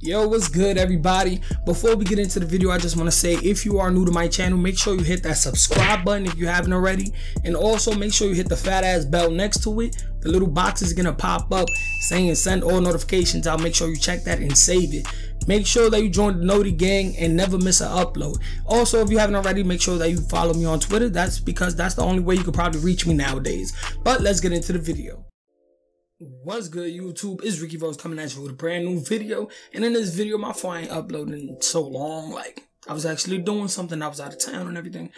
Yo, what's good everybody? Before we get into the video, I just want to say, if you are new to my channel, make sure you hit that subscribe button if you haven't already, and also make sure you hit the fat ass bell next to it. The little box is gonna pop up saying send all notifications out. Make sure you check that and save it. Make sure that you join the Noti gang and never miss an upload. Also, if you haven't already, make sure that you follow me on Twitter. That's because that's the only way you could probably reach me nowadays. But let's get into the video. What's good YouTube? It's Ricky Rose coming at you with a brand new video, and in this video my phone ain't uploading so long. Like, I was actually doing something, I was out of town and everything.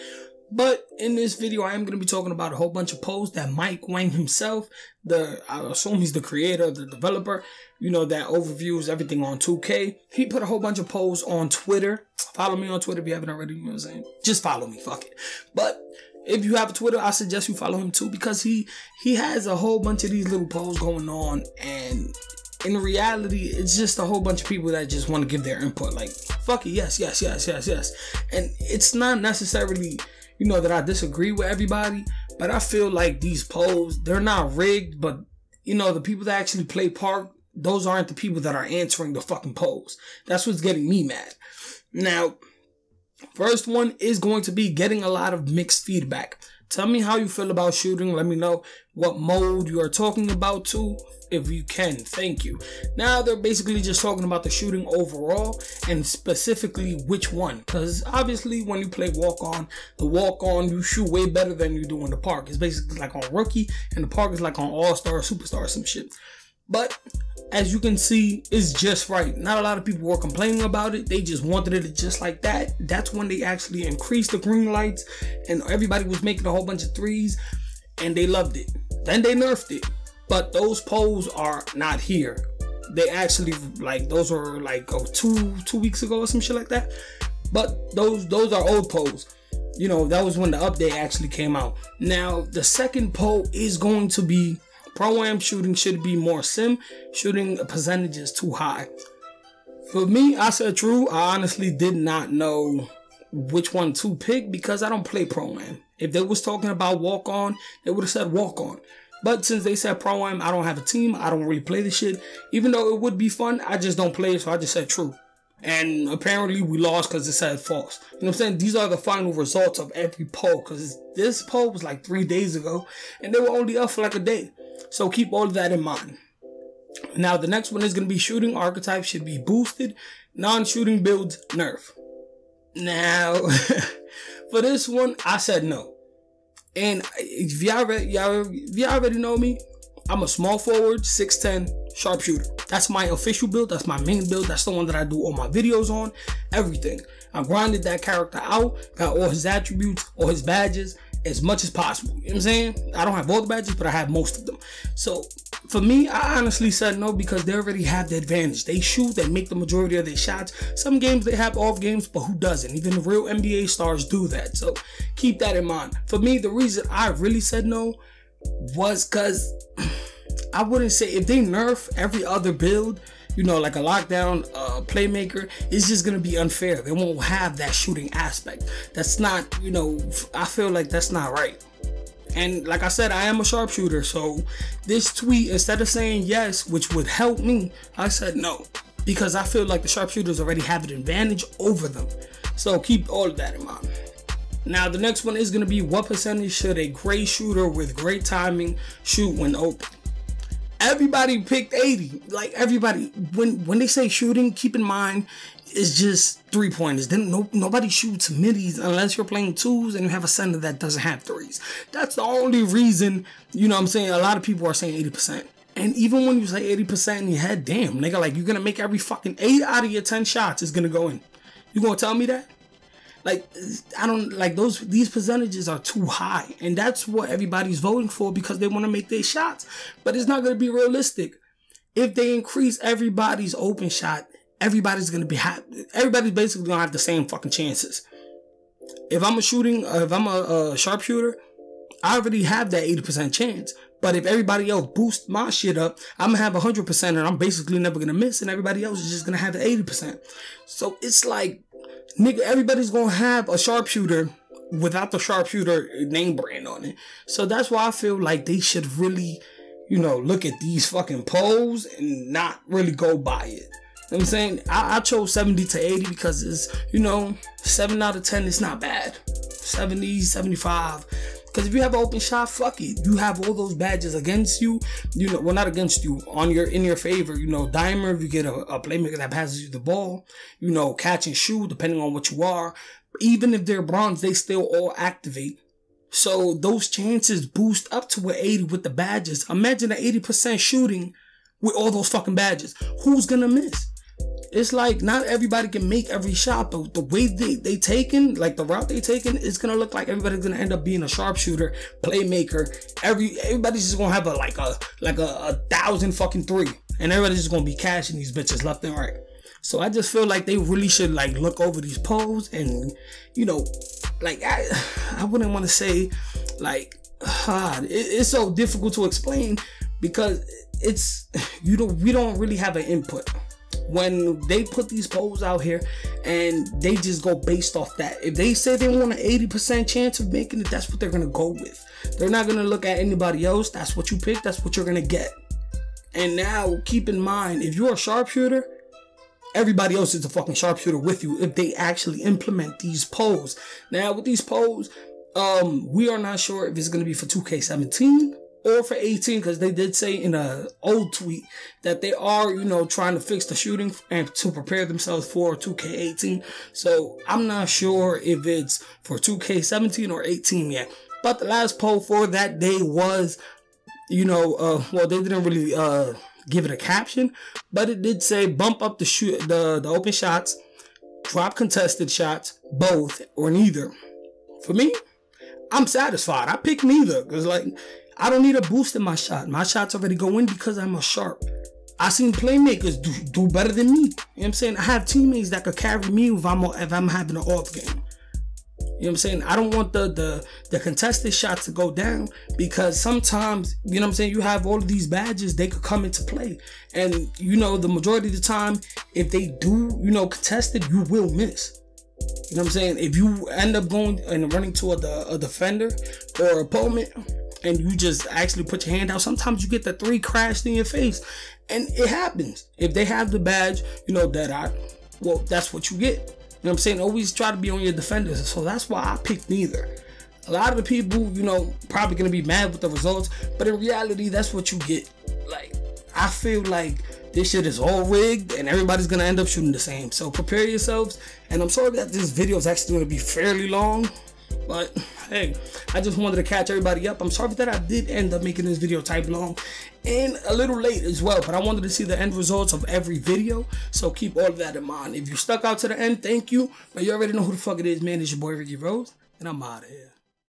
But in this video I am going to be talking about a whole bunch of posts that Mike Wang himself, I assume he's the creator, the developer, you know, that overviews everything on 2K. He put a whole bunch of posts on Twitter. Follow me on Twitter if you haven't already, you know what I'm saying? Just follow me, fuck it. But if you have a Twitter, I suggest you follow him too, because he has a whole bunch of these little posts going on, and in reality, it's just a whole bunch of people that just want to give their input. Like, fuck it, yes. And it's not necessarily, you know, that I disagree with everybody, but I feel like these posts, they're not rigged, but, you know, the people that actually play Park, those aren't the people that are answering the fucking polls. That's what's getting me mad. Now, first one is going to be getting a lot of mixed feedback. Tell me how you feel about shooting. Let me know what mode you are talking about too, if you can. Thank you. Now they're basically just talking about the shooting overall, and specifically which one. Because obviously when you play walk-on, the walk-on you shoot way better than you do in the Park. It's basically like on Rookie, and the Park is like on All-Star, Superstar, some shit. But as you can see, it's just right. Not a lot of people were complaining about it. They just wanted it just like that. That's when they actually increased the green lights, and everybody was making a whole bunch of threes, and they loved it. Then they nerfed it. But those polls are not here. They actually, like, those were like two weeks ago or some shit like that. But those are old polls. You know, that was when the update actually came out. Now, the second poll is going to be Pro-Am shooting should be more sim. Shooting percentage is too high. For me, I said true. I honestly did not know which one to pick because I don't play Pro-Am. If they was talking about walk-on, they would have said walk-on. But since they said Pro-Am, I don't have a team. I don't really play the shit. Even though it would be fun, I just don't play it, so I just said true. And apparently we lost because it said false. You know what I'm saying? These are the final results of every poll, because this poll was like 3 days ago and they were only up for like a day. So keep all of that in mind. Now the next one is going to be shooting archetypes should be boosted, non-shooting builds nerf. Now for this one I said no. And if y'all already know me, I'm a small forward, 6'10", sharpshooter. That's my official build. That's my main build. That's the one that I do all my videos on, everything. I grinded that character out, got all his attributes, all his badges, as much as possible. You know what I'm saying? I don't have all the badges, but I have most of them. So for me, I honestly said no, because they already have the advantage. They shoot, they make the majority of their shots. Some games they have off games, but who doesn't? Even the real NBA stars do that. So keep that in mind. For me, the reason I really said no was because I wouldn't say, if they nerf every other build, you know, like a lockdown playmaker, it's just gonna be unfair. They won't have that shooting aspect. That's not, you know, I feel like that's not right. And like I said, I am a sharpshooter, so this tweet, instead of saying yes, which would help me, I said no, because I feel like the sharpshooters already have an advantage over them. So keep all of that in mind. Now the next one is going to be, what percentage should a great shooter with great timing shoot when open? Everybody picked 80. Like, everybody, when they say shooting, keep in mind it's just 3-pointers. Then nobody shoots middies unless you're playing 2s and you have a center that doesn't have 3s. That's the only reason, you know what I'm saying, a lot of people are saying 80%. And even when you say 80% in your head, damn nigga, like, you're gonna make every fucking 8 out of your 10 shots is gonna go in. You gonna tell me that? Like, I don't like these percentages are too high, and that's what everybody's voting for, because they want to make their shots. But it's not going to be realistic. If they increase everybody's open shot, everybody's basically going to have the same fucking chances. If I'm a sharpshooter, I already have that 80% chance. But if everybody else boosts my shit up, I'm gonna have 100%, and I'm basically never gonna miss, and everybody else is just gonna have the 80%. So it's like, nigga, everybody's gonna have a sharpshooter without the sharpshooter name brand on it. So that's why I feel like they should really, you know, look at these fucking polls and not really go by it. You know what I'm saying? I chose 70 to 80 because it's, you know, 7 out of 10 is not bad. 70, 75. Because if you have an open shot, fuck it. You have all those badges against you. You know, well, not against you, in your favor. You know, dimer, if you get a playmaker that passes you the ball. You know, catch and shoot, depending on what you are. Even if they're bronze, they still all activate. So those chances boost up to an 80 with the badges. Imagine an 80% shooting with all those fucking badges. Who's gonna miss? It's like not everybody can make every shot, but the way they taken, like the route they taken, it's gonna look like everybody's gonna end up being a sharpshooter, playmaker. Everybody's just gonna have a 1,000 fucking three, and everybody's just gonna be cashing these bitches left and right. So I just feel like they really should like look over these polls and, you know, like I wouldn't want to say like it's so difficult to explain because it's we don't really have an input. When they put these polls out here and they just go based off that. If they say they want an 80% chance of making it, that's what they're going to go with. They're not going to look at anybody else. That's what you pick. That's what you're going to get. And now keep in mind, if you're a sharpshooter, everybody else is a fucking sharpshooter with you if they actually implement these polls. Now with these polls, we are not sure if it's going to be for 2K17 or for 18, because they did say in a old tweet that they are, you know, trying to fix the shooting and to prepare themselves for 2K18. So I'm not sure if it's for 2K17 or 18 yet. But the last poll for that day was, you know, well, they didn't really give it a caption, but it did say bump up the open shots, drop contested shots, both or neither. For me, I'm satisfied. I picked neither because, like, I don't need a boost in my shot. My shots already go in because I'm a sharp. I seen playmakers do better than me. You know what I'm saying? I have teammates that could carry me if I'm having an off game. You know what I'm saying? I don't want the contested shots to go down because sometimes, you know what I'm saying, you have all of these badges, they could come into play. And, you know, the majority of the time, if they do, you know, contested, you will miss. You know what I'm saying? If you end up going and running to a defender or opponent and you just actually put your hand out, sometimes you get the 3 crashed in your face. And it happens. If they have the badge, you know, Deadeye, well, that's what you get. You know what I'm saying? Always try to be on your defenders. So that's why I picked neither. A lot of the people, you know, probably going to be mad with the results. But in reality, that's what you get. Like, I feel like this shit is all rigged and everybody's going to end up shooting the same. So prepare yourselves. And I'm sorry that this video is actually going to be fairly long. But hey, I just wanted to catch everybody up. I'm sorry that I did end up making this video type long and a little late as well, but I wanted to see the end results of every video, so keep all of that in mind. If you stuck out to the end, thank you. But you already know who the fuck it is, man. It's your boy Ricky Rose, and I'm out of here.